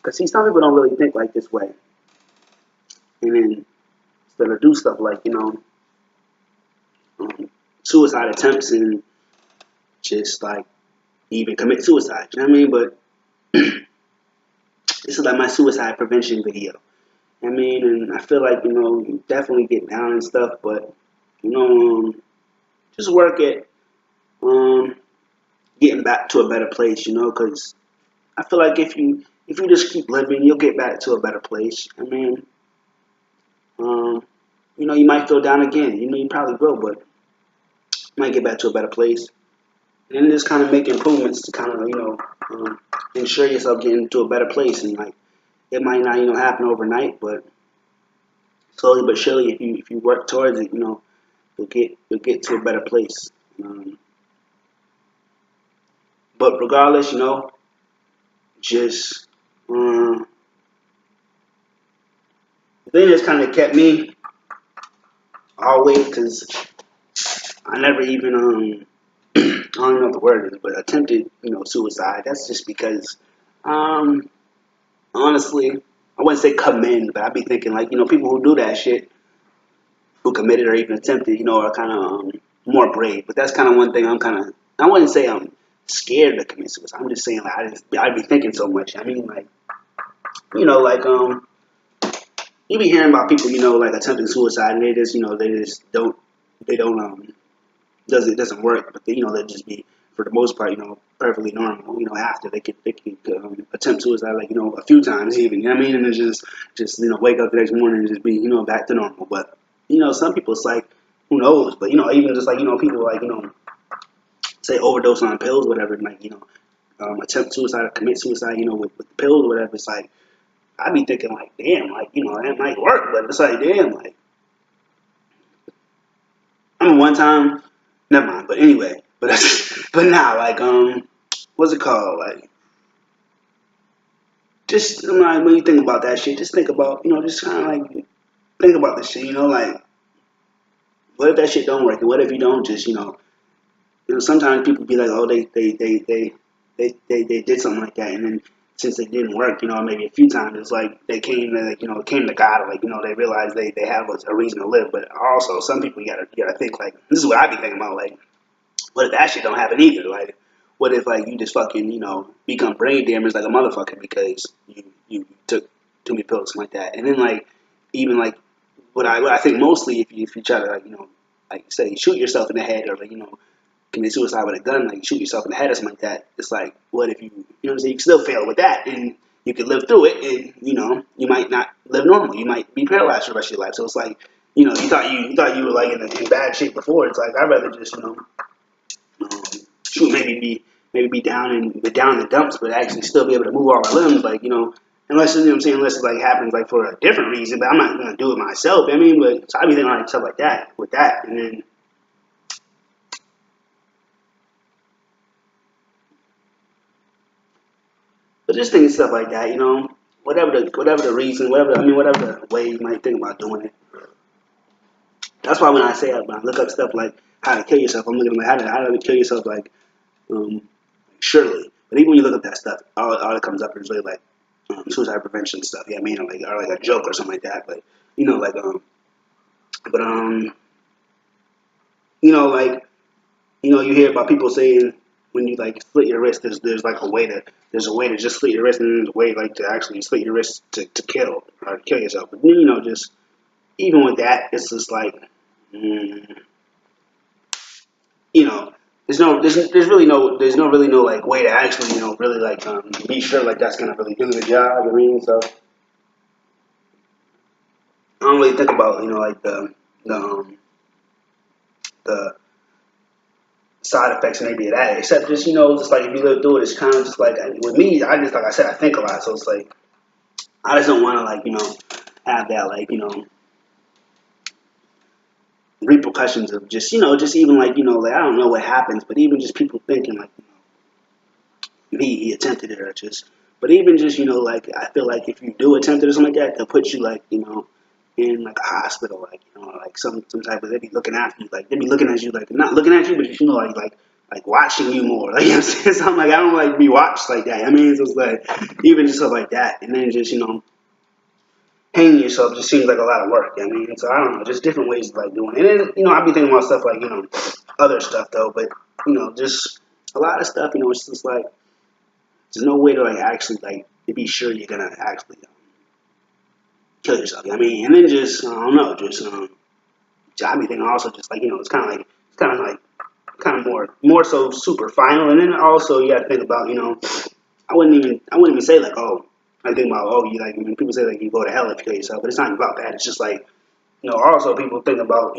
Because see, some people don't really think like this way, and then instead of do stuff like suicide attempts and just like even commit suicide. You know what I mean? But this is like my suicide prevention video. I mean, and I feel like you definitely get down and stuff, but you know, just work at getting back to a better place. Because I feel like if you just keep living, you'll get back to a better place. I mean, um, you might feel down again. You probably will, but you might get back to a better place. And then just kind of make improvements to kind of ensure yourself getting to a better place. And like it might not happen overnight, but slowly but surely, if you work towards it, you'll get to a better place. Um, but regardless, just the thing that's kind of kept me always, because I never even I don't know what the word is, but attempted suicide. That's just because um honestly, I wouldn't say commend, but I'd be thinking like people who do that shit, who committed or even attempted, are kind of more brave. But that's kind of one thing I wouldn't say I'm scared to commit suicide. I'm just saying like I'd be thinking so much. I mean like like you be hearing about people like attempting suicide and they don't doesn't work, but they just be for the most part perfectly normal. After they could attempt suicide like a few times even. You know what I mean? And it's just wake up the next morning and just be back to normal. But some people it's like who knows? But even just like people like say overdose on pills, whatever, and like attempt suicide or commit suicide, with the pills or whatever. It's like I'd be thinking like, damn, like that might work, but it's like damn, like I mean one time, never mind. But anyway, but but now like what's it called? Like just like when you think about that shit, just think about just kind of like think about this shit. Like what if that shit don't work? And what if you don't just sometimes people be like, oh, they did something like that, and then since it didn't work, maybe a few times, it's like they came to like, came to God, like they realized they have a reason to live. But also, some people you gotta think like this is what I be thinking about. Like, what if that shit don't happen either? Like, what if like you just fucking become brain damaged like a motherfucker because you took too many pills, something like that, and then like even like what I think mostly if you try to like say shoot yourself in the head or like commit suicide with a gun, like shoot yourself in the head or something like that. It's like, what if you know what I'm saying? You can still fail with that, and you can live through it, and you might not live normal. You might be paralyzed for the rest of your life. So it's like, you thought you were like in bad shape before. It's like I'd rather just shoot maybe be down in the dumps, but actually still be able to move all my limbs, like unless what I'm saying, unless it like happens like for a different reason. But I'm not gonna do it myself. I mean, but so I be thinking like stuff like that with that, and then. But just thinking stuff like that, whatever the reason, whatever the way you might think about doing it. That's why when I look up stuff like how to kill yourself, I'm looking at like how to kill yourself like surely. But even when you look up that stuff, all that comes up is really like suicide prevention stuff. Yeah, I mean, or like a joke or something like that. But like but like you hear about people saying when you like slit your wrist, there's like a way to just slit your wrist, and there's a way like to actually slit your wrist to kill or kill yourself. But just even with that, it's just like mm, you know, there's no really no like way to actually really like be sure like that's gonna really do the job. I mean, so I don't really think about like the the side effects maybe of that, except just just like if you live through it, it's kind of just like with me, I just like I said, I think a lot, so it's like I just don't want to like have that like repercussions of just just even like like I don't know what happens, but even just people thinking like he attempted it or just, but even just like I feel like if you do attempt it or something like that, they'll put you like in like a hospital, like like some type of they be looking after you, like they be looking at you like not looking at you, but just like like watching you more. Like, you know what I'm saying? So I'm like, I don't like be watched like that. I mean, so it's like even just stuff like that, and then just hanging yourself just seems like a lot of work. I mean, so I don't know, just different ways of like doing it. And then I be thinking about stuff like other stuff though, but just a lot of stuff. It's just like there's no way to like actually like to be sure you're gonna actually kill yourself. I mean, and then just I don't know, just I be thinking also just like it's kind of more so super final, and then also you got to think about I wouldn't even say like I think about you like when people say like you go to hell if you kill yourself, but it's not about that. It's just like also people think about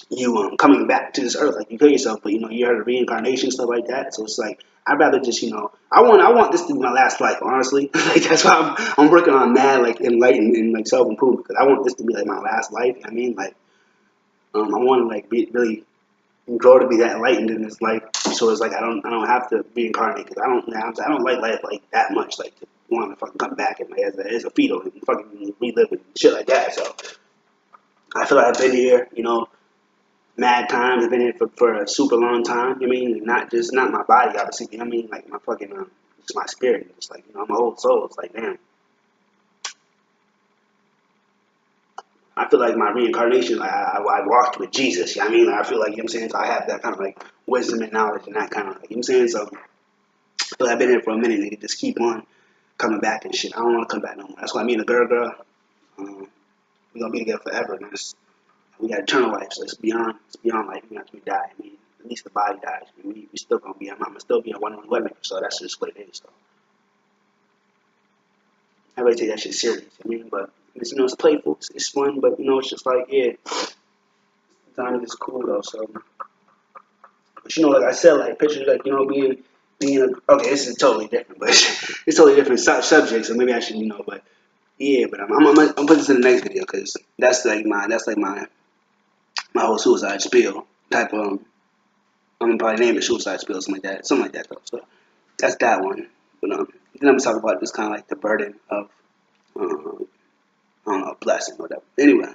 you coming back to this earth like you kill yourself, but you heard of reincarnation stuff like that. So it's like I'd rather just I want this to be my last life, honestly. Like that's why I'm working on mad like enlightenment and like self improvement because I want this to be like my last life. I mean like I want to like be really grow to be that enlightened in this life, so it's like I don't have to reincarnate because I don't like life like that much like to want to fucking come back and like as a fetal and fucking relive and shit like that. So I feel like I've been here, mad times. I've been here for a super long time. I mean, not my body, obviously. I mean, like my fucking just my spirit. It's like I'm an old soul. It's like damn. I feel like my reincarnation, like I walked with Jesus. I mean, like, I feel like what I'm saying. So I have that kind of like wisdom and knowledge and that kind of like what I'm saying. So I feel like I've been here for a minute. They just keep on coming back and shit. I don't want to come back no more. That's why me and the girl, we're gonna be together forever. And we got eternal life, so it's beyond life. Even after we die, I mean, at least the body dies. I mean, we still gonna be. I'm gonna still be a one woman, so that's just what it is. So I really take that shit serious. I mean, but it's playful, it's fun, but it's just like yeah, sometimes it's cool though. So, but like I said, like pictures, like okay, this is totally different, but it's totally different subject. So maybe I should but yeah, but I'm put this in the next video because that's like my whole suicide spiel type of. I'm gonna probably name it suicide spiel, something like that though. So that's that one. But then I'm gonna talk about just kind of like the burden of I don't know, blessing or whatever. Anyway,